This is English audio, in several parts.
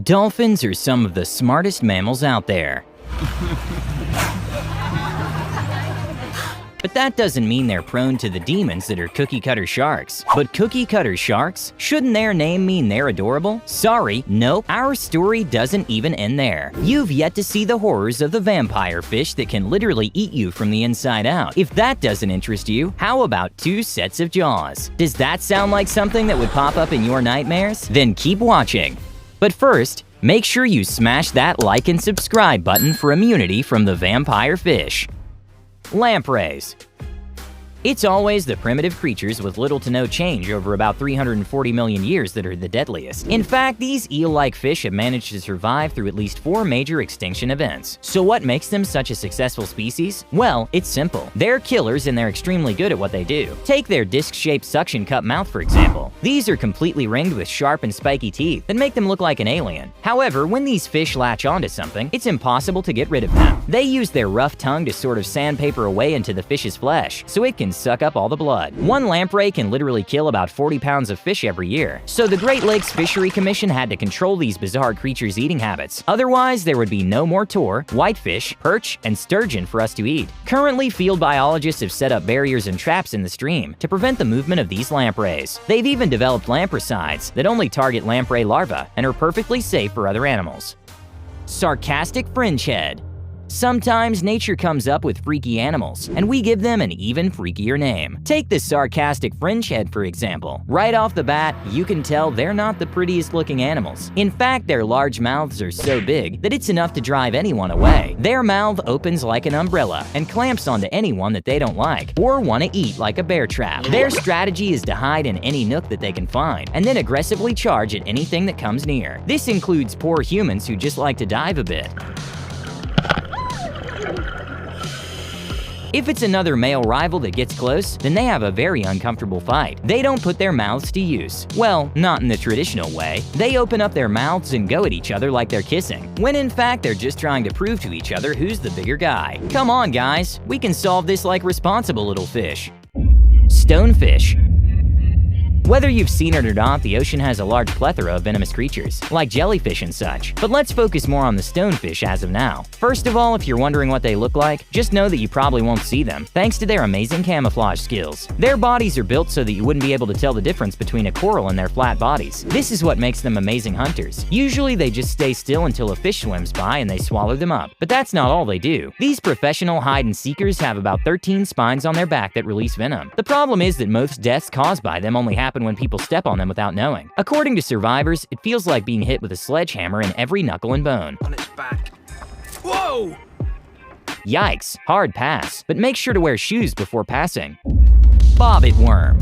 Dolphins are some of the smartest mammals out there. But that doesn't mean they're prone to the demons that are cookie-cutter sharks. But cookie-cutter sharks? Shouldn't their name mean they're adorable? Sorry, nope, our story doesn't even end there. You've yet to see the horrors of the vampire fish that can literally eat you from the inside out. If that doesn't interest you, how about 2 sets of jaws? Does that sound like something that would pop up in your nightmares? Then keep watching. But first, make sure you smash that like and subscribe button for immunity from the vampire fish. Lampreys. It's always the primitive creatures with little to no change over about 340 million years that are the deadliest. In fact, these eel-like fish have managed to survive through at least 4 major extinction events. So what makes them such a successful species? Well, it's simple. They're killers and they're extremely good at what they do. Take their disc-shaped suction cup mouth for example. These are completely ringed with sharp and spiky teeth that make them look like an alien. However, when these fish latch onto something, it's impossible to get rid of them. They use their rough tongue to sort of sandpaper away into the fish's flesh, so it can suck up all the blood. One lamprey can literally kill about 40 pounds of fish every year. So the Great Lakes Fishery Commission had to control these bizarre creatures' eating habits. Otherwise, there would be no more tor, whitefish, perch, and sturgeon for us to eat. Currently, field biologists have set up barriers and traps in the stream to prevent the movement of these lampreys. They've even developed lampricides that only target lamprey larvae and are perfectly safe for other animals. Sarcastic fringehead. Sometimes nature comes up with freaky animals, and we give them an even freakier name. Take the sarcastic fringehead for example. Right off the bat, you can tell they're not the prettiest looking animals. In fact, their large mouths are so big that it's enough to drive anyone away. Their mouth opens like an umbrella and clamps onto anyone that they don't like or want to eat like a bear trap. Their strategy is to hide in any nook that they can find and then aggressively charge at anything that comes near. This includes poor humans who just like to dive a bit. If it's another male rival that gets close, then they have a very uncomfortable fight. They don't put their mouths to use. Well, not in the traditional way. They open up their mouths and go at each other like they're kissing, when in fact they're just trying to prove to each other who's the bigger guy. Come on guys, we can solve this like responsible little fish. Stonefish. Whether you've seen it or not, the ocean has a large plethora of venomous creatures, like jellyfish and such. But let's focus more on the stonefish as of now. First of all, if you're wondering what they look like, just know that you probably won't see them, thanks to their amazing camouflage skills. Their bodies are built so that you wouldn't be able to tell the difference between a coral and their flat bodies. This is what makes them amazing hunters. Usually they just stay still until a fish swims by and they swallow them up. But that's not all they do. These professional hide-and-seekers have about 13 spines on their back that release venom. The problem is that most deaths caused by them only happen when people step on them without knowing. According to survivors, it feels like being hit with a sledgehammer in every knuckle and bone. On its back. Whoa! Yikes, hard pass, but make sure to wear shoes before passing. Bobbitt worm.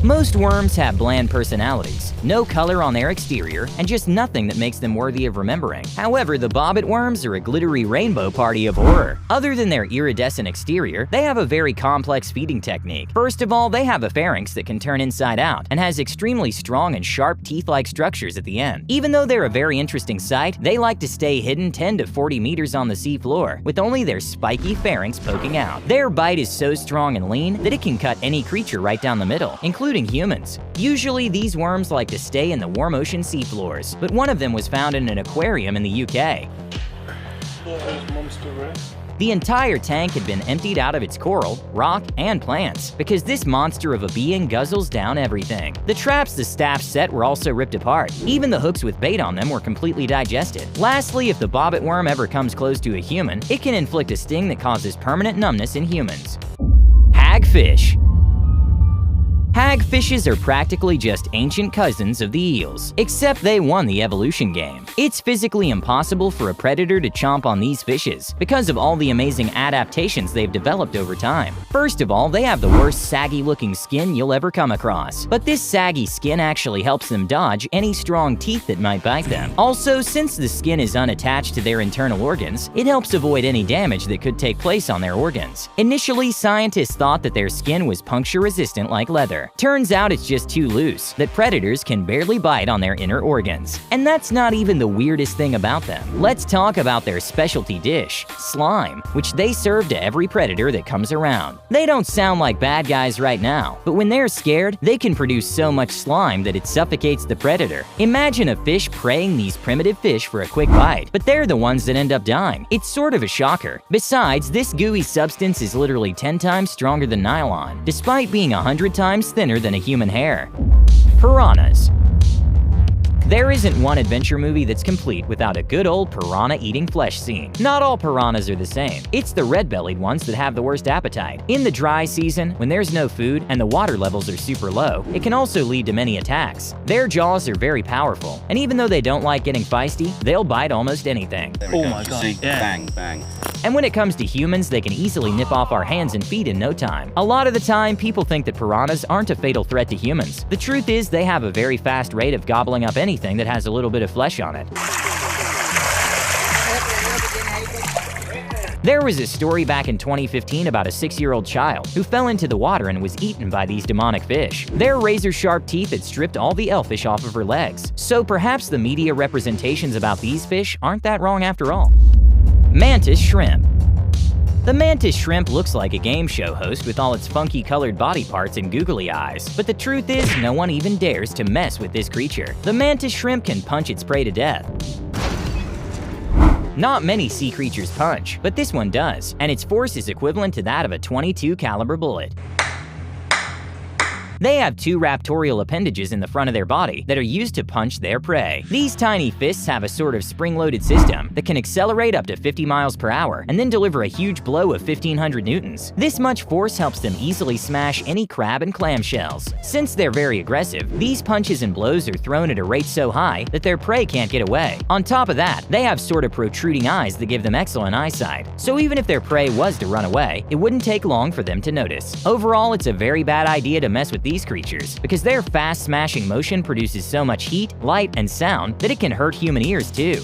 Most worms have bland personalities, no color on their exterior, and just nothing that makes them worthy of remembering. However, the bobbitt worms are a glittery rainbow party of horror. Other than their iridescent exterior, they have a very complex feeding technique. First of all, they have a pharynx that can turn inside out and has extremely strong and sharp teeth-like structures at the end. Even though they're a very interesting sight, they like to stay hidden 10 to 40 meters on the seafloor, with only their spiky pharynx poking out. Their bite is so strong and lean that it can cut any creature right down the middle, including humans. Usually, these worms like to stay in the warm ocean seafloors, but one of them was found in an aquarium in the UK. The entire tank had been emptied out of its coral, rock, and plants, because this monster of a being guzzles down everything. The traps the staff set were also ripped apart. Even the hooks with bait on them were completely digested. Lastly, if the bobbitt worm ever comes close to a human, it can inflict a sting that causes permanent numbness in humans. Hagfish. Hagfishes are practically just ancient cousins of the eels, except they won the evolution game. It's physically impossible for a predator to chomp on these fishes because of all the amazing adaptations they've developed over time. First of all, they have the worst saggy-looking skin you'll ever come across, but this saggy skin actually helps them dodge any strong teeth that might bite them. Also, since the skin is unattached to their internal organs, it helps avoid any damage that could take place on their organs. Initially, scientists thought that their skin was puncture-resistant like leather. predator. Turns out it's just too loose that predators can barely bite on their inner organs. And that's not even the weirdest thing about them. Let's talk about their specialty dish, slime, which they serve to every predator that comes around. They don't sound like bad guys right now, but when they're scared, they can produce so much slime that it suffocates the predator. Imagine a fish preying these primitive fish for a quick bite, but they're the ones that end up dying. It's sort of a shocker. Besides, this gooey substance is literally 10 times stronger than nylon, despite being 100 times thinner than a human hair. Piranhas. There isn't one adventure movie that's complete without a good old piranha eating flesh scene. Not all piranhas are the same. It's the red-bellied ones that have the worst appetite. In the dry season, when there's no food and the water levels are super low, it can also lead to many attacks. Their jaws are very powerful, and even though they don't like getting feisty, they'll bite almost anything. Oh my god. Yeah. Bang, bang. And when it comes to humans, they can easily nip off our hands and feet in no time. A lot of the time, people think that piranhas aren't a fatal threat to humans. The truth is, they have a very fast rate of gobbling up anything that has a little bit of flesh on it. There was a story back in 2015 about a 6-year-old child who fell into the water and was eaten by these demonic fish. Their razor-sharp teeth had stripped all the elfish off of her legs. So perhaps the media representations about these fish aren't that wrong after all. Mantis shrimp. The mantis shrimp looks like a game show host with all its funky colored body parts and googly eyes. But the truth is, no one even dares to mess with this creature. The mantis shrimp can punch its prey to death. Not many sea creatures punch, but this one does, and its force is equivalent to that of a .22 caliber bullet. They have 2 raptorial appendages in the front of their body that are used to punch their prey. These tiny fists have a sort of spring-loaded system that can accelerate up to 50 miles per hour and then deliver a huge blow of 1,500 newtons. This much force helps them easily smash any crab and clam shells. Since they're very aggressive, these punches and blows are thrown at a rate so high that their prey can't get away. On top of that, they have sort of protruding eyes that give them excellent eyesight. So even if their prey was to run away, it wouldn't take long for them to notice. Overall, it's a very bad idea to mess with these creatures because their fast smashing motion produces so much heat, light, and sound that it can hurt human ears too.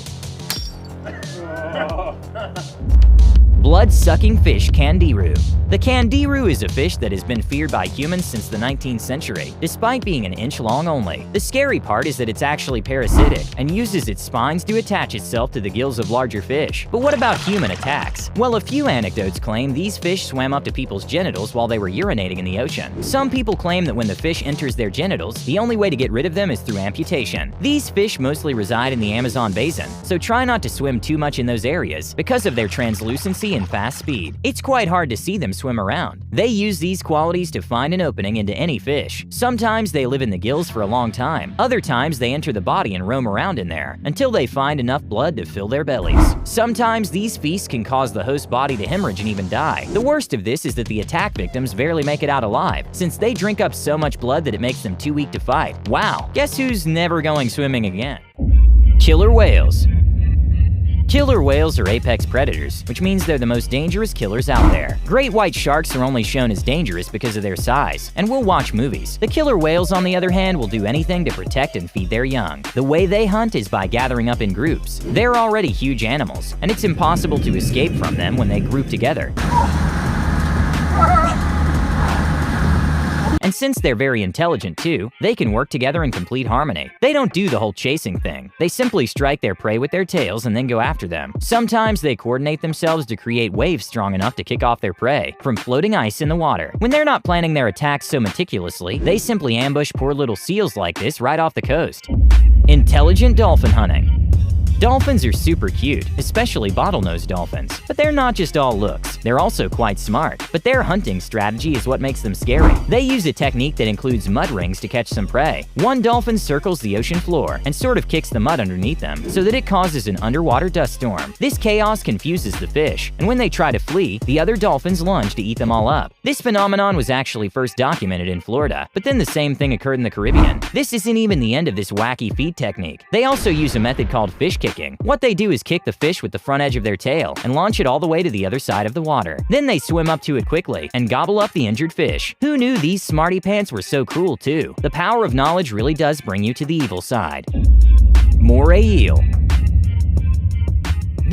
Blood-sucking fish candiru. The candiru is a fish that has been feared by humans since the 19th century, despite being an inch long only. The scary part is that it's actually parasitic and uses its spines to attach itself to the gills of larger fish. But what about human attacks? Well, a few anecdotes claim these fish swam up to people's genitals while they were urinating in the ocean. Some people claim that when the fish enters their genitals, the only way to get rid of them is through amputation. These fish mostly reside in the Amazon basin, so try not to swim too much in those areas because of their translucency and fast speed. It's quite hard to see them swim around. They use these qualities to find an opening into any fish. Sometimes they live in the gills for a long time. Other times they enter the body and roam around in there until they find enough blood to fill their bellies. Sometimes these feasts can cause the host body to hemorrhage and even die. The worst of this is that the attack victims barely make it out alive, since they drink up so much blood that it makes them too weak to fight. Wow, guess who's never going swimming again? Killer whales. Killer whales are apex predators, which means they're the most dangerous killers out there. Great white sharks are only shown as dangerous because of their size, and we'll watch movies. The killer whales, on the other hand, will do anything to protect and feed their young. The way they hunt is by gathering up in groups. They're already huge animals, and it's impossible to escape from them when they group together. And since they're very intelligent too, they can work together in complete harmony. They don't do the whole chasing thing. They simply strike their prey with their tails and then go after them. Sometimes they coordinate themselves to create waves strong enough to kick off their prey from floating ice in the water. When they're not planning their attacks so meticulously, they simply ambush poor little seals like this right off the coast. Intelligent dolphin hunting. Dolphins are super cute, especially bottlenose dolphins. But they're not just all looks, they're also quite smart. But their hunting strategy is what makes them scary. They use a technique that includes mud rings to catch some prey. One dolphin circles the ocean floor and sort of kicks the mud underneath them so that it causes an underwater dust storm. This chaos confuses the fish, and when they try to flee, the other dolphins lunge to eat them all up. This phenomenon was actually first documented in Florida, but then the same thing occurred in the Caribbean. This isn't even the end of this wacky feed technique. They also use a method called fish kicking. What they do is kick the fish with the front edge of their tail and launch it all the way to the other side of the water. Then they swim up to it quickly and gobble up the injured fish. Who knew these smarty pants were so cruel too? The power of knowledge really does bring you to the evil side. Moray eel.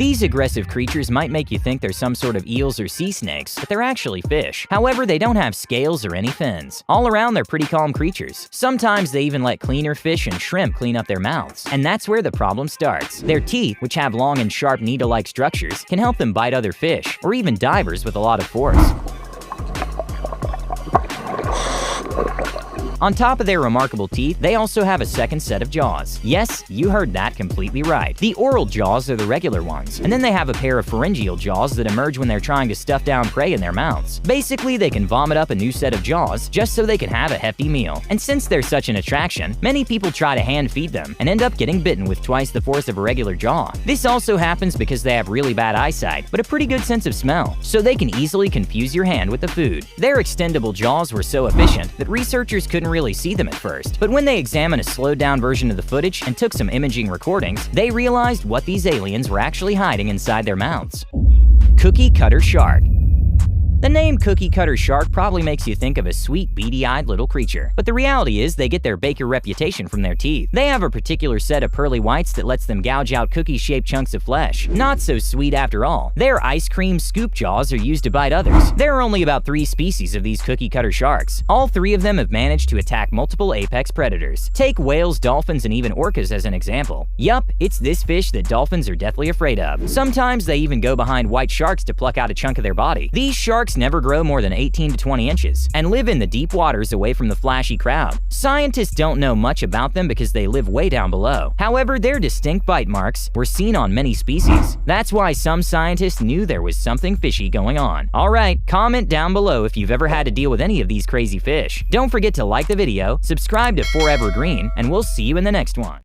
These aggressive creatures might make you think they're some sort of eels or sea snakes, but they're actually fish. However, they don't have scales or any fins. All around, they're pretty calm creatures. Sometimes they even let cleaner fish and shrimp clean up their mouths. And that's where the problem starts. Their teeth, which have long and sharp needle-like structures, can help them bite other fish, or even divers with a lot of force. On top of their remarkable teeth, they also have a second set of jaws. Yes, you heard that completely right. The oral jaws are the regular ones, and then they have a pair of pharyngeal jaws that emerge when they're trying to stuff down prey in their mouths. Basically, they can vomit up a new set of jaws just so they can have a hefty meal. And since they're such an attraction, many people try to hand feed them and end up getting bitten with twice the force of a regular jaw. This also happens because they have really bad eyesight, but a pretty good sense of smell, so they can easily confuse your hand with the food. Their extendable jaws were so efficient that researchers couldn't really see them at first, but when they examined a slowed-down version of the footage and took some imaging recordings, they realized what these aliens were actually hiding inside their mouths. Cookie cutter shark. The name cookie cutter shark probably makes you think of a sweet, beady-eyed little creature, but the reality is they get their baker reputation from their teeth. They have a particular set of pearly whites that lets them gouge out cookie-shaped chunks of flesh. Not so sweet after all. Their ice cream scoop jaws are used to bite others. There are only about 3 species of these cookie cutter sharks. All 3 of them have managed to attack multiple apex predators. Take whales, dolphins, and even orcas as an example. Yup, it's this fish that dolphins are deathly afraid of. Sometimes they even go behind white sharks to pluck out a chunk of their body. These sharks never grow more than 18 to 20 inches and live in the deep waters away from the flashy crowd. Scientists don't know much about them because they live way down below. However, their distinct bite marks were seen on many species. That's why some scientists knew there was something fishy going on. Alright, comment down below if you've ever had to deal with any of these crazy fish. Don't forget to like the video, subscribe to Forever Green, and we'll see you in the next one.